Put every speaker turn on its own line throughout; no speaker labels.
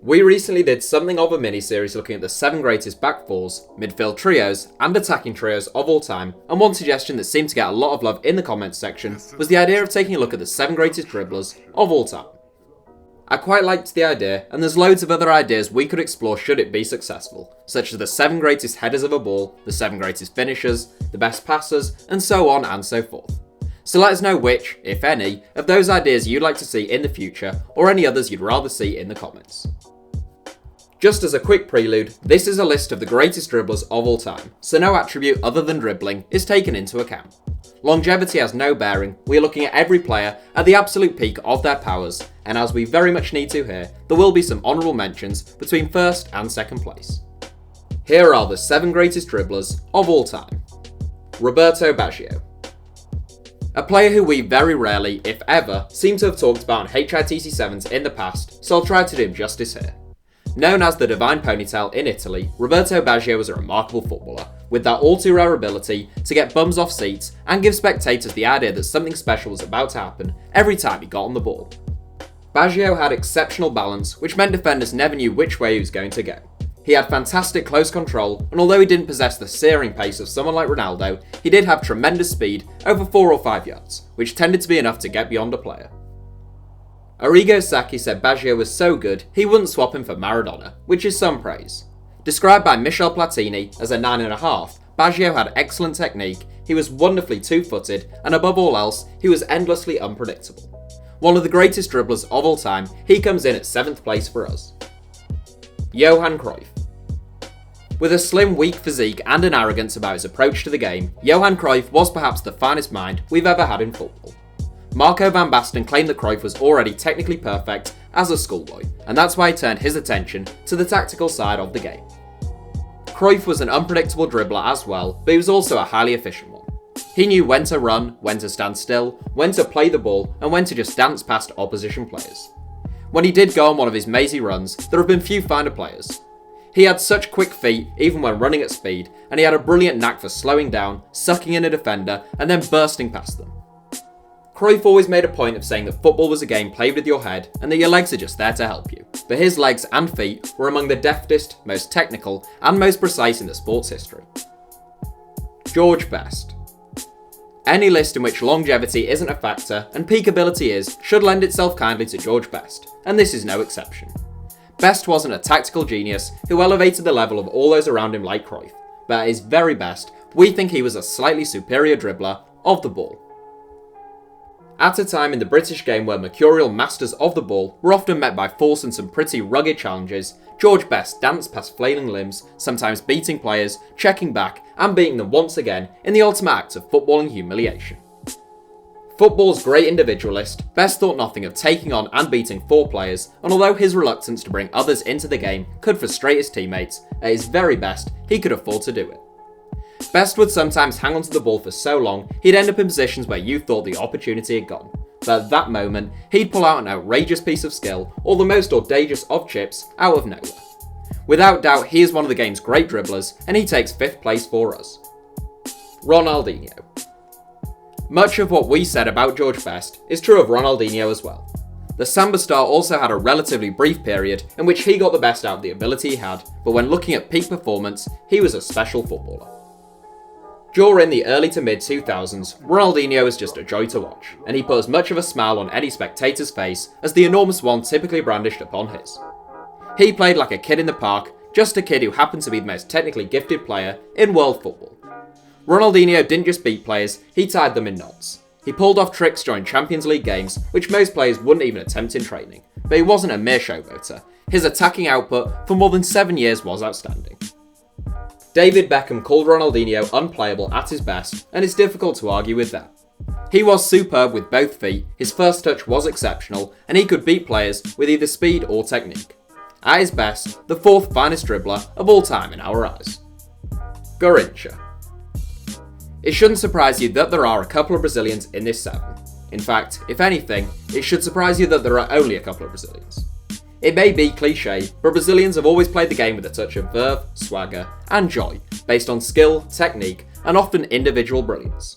We recently did something of a mini-series looking at the 7 greatest back fours, midfield trios, and attacking trios of all time, and one suggestion that seemed to get a lot of love in the comments section was the idea of taking a look at the 7 greatest dribblers of all time. I quite liked the idea, and there's loads of other ideas we could explore should it be successful, such as the 7 greatest headers of a ball, the 7 greatest finishers, the best passers, and so on and so forth. So let us know which, if any, of those ideas you'd like to see in the future, or any others you'd rather see in the comments. Just as a quick prelude, this is a list of the greatest dribblers of all time, so no attribute other than dribbling is taken into account. Longevity has no bearing, we are looking at every player at the absolute peak of their powers, and as we very much need to here, there will be some honourable mentions between first and second place. Here are the 7 greatest dribblers of all time. Roberto Baggio. A player who we very rarely, if ever, seem to have talked about on HITC Sevens in the past, so I'll try to do him justice here. Known as the Divine Ponytail in Italy, Roberto Baggio was a remarkable footballer, with that all too rare ability to get bums off seats and give spectators the idea that something special was about to happen every time he got on the ball. Baggio had exceptional balance, which meant defenders never knew which way he was going to go. He had fantastic close control, and although he didn't possess the searing pace of someone like Ronaldo, he did have tremendous speed over 4 or 5 yards, which tended to be enough to get beyond a player. Arrigo Sacchi said Baggio was so good he wouldn't swap him for Maradona, which is some praise. Described by Michel Platini as a 9.5, Baggio had excellent technique, he was wonderfully two-footed, and above all else, he was endlessly unpredictable. One of the greatest dribblers of all time, he comes in at 7th place for us. Johan Cruyff. With a slim, weak physique and an arrogance about his approach to the game, Johan Cruyff was perhaps the finest mind we've ever had in football. Marco van Basten claimed that Cruyff was already technically perfect as a schoolboy, and that's why he turned his attention to the tactical side of the game. Cruyff was an unpredictable dribbler as well, but he was also a highly efficient one. He knew when to run, when to stand still, when to play the ball, and when to just dance past opposition players. When he did go on one of his mazy runs, there have been few finer players. He had such quick feet even when running at speed, and he had a brilliant knack for slowing down, sucking in a defender, and then bursting past them. Cruyff always made a point of saying that football was a game played with your head and that your legs are just there to help you, but his legs and feet were among the deftest, most technical, and most precise in the sport's history. George Best. Any list in which longevity isn't a factor and peak ability is should lend itself kindly to George Best, and this is no exception. Best wasn't a tactical genius who elevated the level of all those around him like Cruyff, but at his very best, we think he was a slightly superior dribbler of the ball. At a time in the British game where mercurial masters of the ball were often met by force and some pretty rugged challenges, George Best danced past flailing limbs, sometimes beating players, checking back, and beating them once again in the ultimate act of footballing humiliation. Football's great individualist, Best thought nothing of taking on and beating 4 players, and although his reluctance to bring others into the game could frustrate his teammates, at his very best, he could afford to do it. Best would sometimes hang onto the ball for so long, he'd end up in positions where you thought the opportunity had gone. But at that moment, he'd pull out an outrageous piece of skill, or the most audacious of chips, out of nowhere. Without doubt, he is one of the game's great dribblers, and he takes 5th place for us. Ronaldinho. Much of what we said about George Best is true of Ronaldinho as well. The Samba star also had a relatively brief period in which he got the best out of the ability he had, but when looking at peak performance, he was a special footballer. During the early to mid 2000s, Ronaldinho was just a joy to watch, and he put as much of a smile on any spectator's face as the enormous one typically brandished upon his. He played like a kid in the park, just a kid who happened to be the most technically gifted player in world football. Ronaldinho didn't just beat players, he tied them in knots. He pulled off tricks during Champions League games, which most players wouldn't even attempt in training, but he wasn't a mere showboater. His attacking output for more than 7 years was outstanding. David Beckham called Ronaldinho unplayable at his best, and it's difficult to argue with that. He was superb with both feet, his first touch was exceptional, and he could beat players with either speed or technique. At his best, the 4th finest dribbler of all time in our eyes. Garrincha. It shouldn't surprise you that there are a couple of Brazilians in this 7. In fact, if anything, it should surprise you that there are only a couple of Brazilians. It may be cliche, but Brazilians have always played the game with a touch of verve, swagger, and joy, based on skill, technique, and often individual brilliance.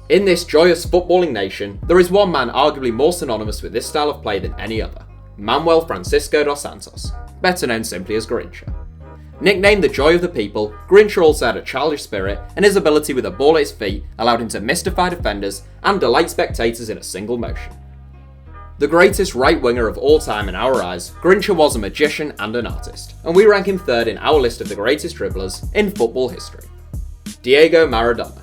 In this joyous footballing nation, there is one man arguably more synonymous with this style of play than any other, Manuel Francisco dos Santos, better known simply as Garrincha. Nicknamed the joy of the people, Garrincha also had a childish spirit, and his ability with a ball at his feet allowed him to mystify defenders and delight spectators in a single motion. The greatest right winger of all time in our eyes, Garrincha was a magician and an artist, and we rank him third in our list of the greatest dribblers in football history. Diego Maradona.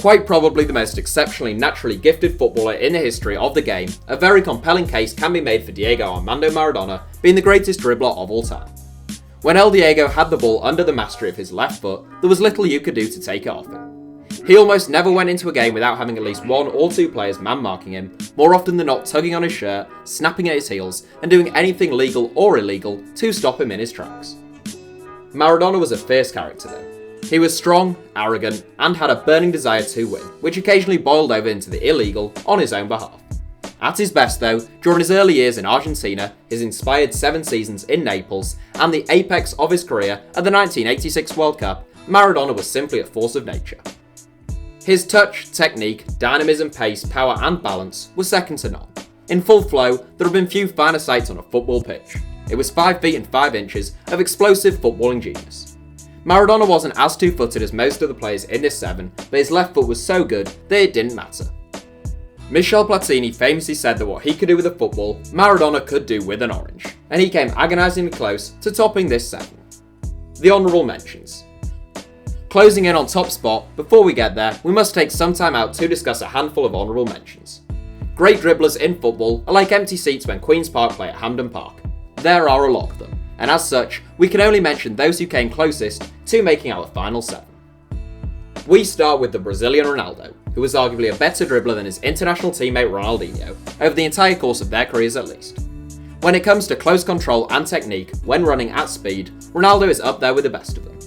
Quite probably the most exceptionally naturally gifted footballer in the history of the game, a very compelling case can be made for Diego Armando Maradona being the greatest dribbler of all time. When El Diego had the ball under the mastery of his left foot, there was little you could do to take it off him. He almost never went into a game without having at least one or two players man-marking him, more often than not tugging on his shirt, snapping at his heels, and doing anything legal or illegal to stop him in his tracks. Maradona was a fierce character though. He was strong, arrogant, and had a burning desire to win, which occasionally boiled over into the illegal on his own behalf. At his best though, during his early years in Argentina, his inspired 7 seasons in Naples, and the apex of his career at the 1986 World Cup, Maradona was simply a force of nature. His touch, technique, dynamism, pace, power and balance was second to none. In full flow, there have been few finer sights on a football pitch. It was 5 feet and 5 inches of explosive footballing genius. Maradona wasn't as two-footed as most of the players in this 7, but his left foot was so good that it didn't matter. Michel Platini famously said that what he could do with a football, Maradona could do with an orange, and he came agonisingly close to topping this 7. The honourable mentions. Closing in on top spot, before we get there, we must take some time out to discuss a handful of honourable mentions. Great dribblers in football are like empty seats when Queen's Park play at Hampden Park. There are a lot of them, and as such, we can only mention those who came closest to making our final 7. We start with the Brazilian Ronaldo, who was arguably a better dribbler than his international teammate Ronaldinho, over the entire course of their careers at least. When it comes to close control and technique when running at speed, Ronaldo is up there with the best of them.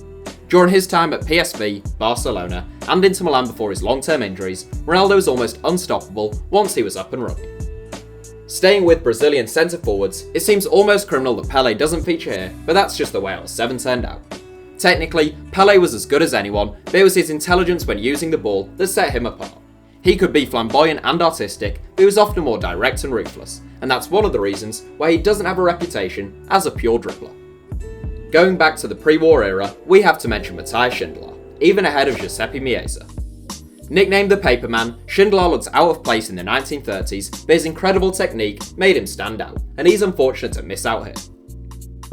During his time at PSV, Barcelona, and Inter Milan before his long-term injuries, Ronaldo was almost unstoppable once he was up and running. Staying with Brazilian centre-forwards, it seems almost criminal that Pelé doesn't feature here, but that's just the way our 7 turned out. Technically, Pelé was as good as anyone, but it was his intelligence when using the ball that set him apart. He could be flamboyant and artistic, but he was often more direct and ruthless, and that's one of the reasons why he doesn't have a reputation as a pure dribbler. Going back to the pre-war era, we have to mention Matthias Schindler, even ahead of Giuseppe Meazza. Nicknamed the Paperman, Schindler looked out of place in the 1930s, but his incredible technique made him stand out, and he's unfortunate to miss out here.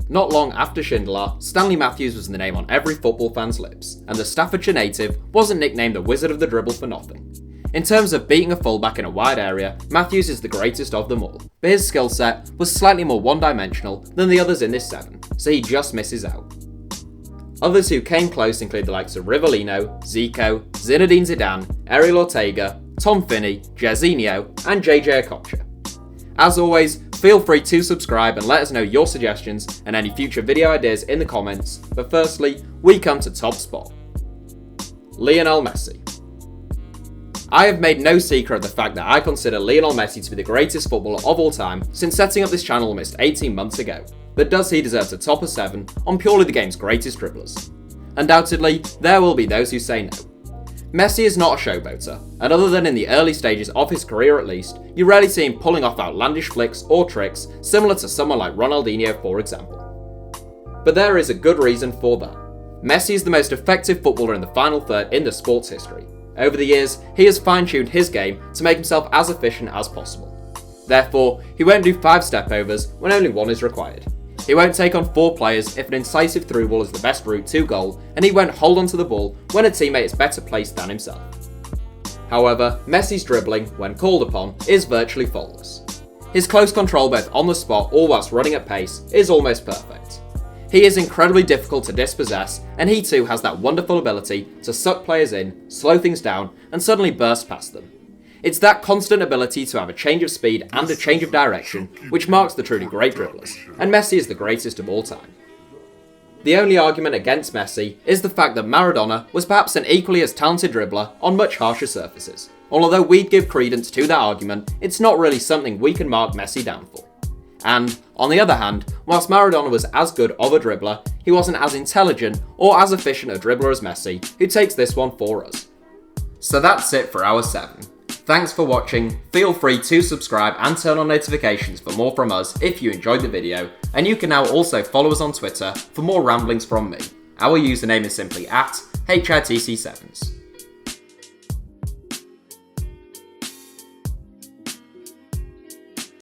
Not long after Schindler, Stanley Matthews was the name on every football fan's lips, and the Staffordshire native wasn't nicknamed the Wizard of the Dribble for nothing. In terms of beating a fullback in a wide area, Matthews is the greatest of them all, but his skill set was slightly more one-dimensional than the others in this 7, so he just misses out. Others who came close include the likes of Rivellino, Zico, Zinedine Zidane, Ariel Ortega, Tom Finney, Jairzinho, and JJ Okocha. As always, feel free to subscribe and let us know your suggestions and any future video ideas in the comments, but firstly, we come to top spot. Lionel Messi. I have made no secret of the fact that I consider Lionel Messi to be the greatest footballer of all time since setting up this channel almost 18 months ago, but does he deserve to top a 7 on purely the game's greatest dribblers? Undoubtedly, there will be those who say no. Messi is not a showboater, and other than in the early stages of his career at least, you rarely see him pulling off outlandish flicks or tricks similar to someone like Ronaldinho for example. But there is a good reason for that. Messi is the most effective footballer in the final third in the sport's history. Over the years, he has fine-tuned his game to make himself as efficient as possible. Therefore, he won't do 5 step-overs when only 1 is required. He won't take on 4 players if an incisive through ball is the best route to goal, and he won't hold onto the ball when a teammate is better placed than himself. However, Messi's dribbling, when called upon, is virtually faultless. His close control both on the spot or whilst running at pace is almost perfect. He is incredibly difficult to dispossess, and he too has that wonderful ability to suck players in, slow things down, and suddenly burst past them. It's that constant ability to have a change of speed and a change of direction which marks the truly great dribblers, and Messi is the greatest of all time. The only argument against Messi is the fact that Maradona was perhaps an equally as talented dribbler on much harsher surfaces. Although we'd give credence to that argument, it's not really something we can mark Messi down for. And, on the other hand, whilst Maradona was as good of a dribbler, he wasn't as intelligent or as efficient a dribbler as Messi, who takes this one for us. So that's it for our 7. Thanks for watching, feel free to subscribe and turn on notifications for more from us if you enjoyed the video, and you can now also follow us on Twitter for more ramblings from me. Our username is simply @HITC Sevens.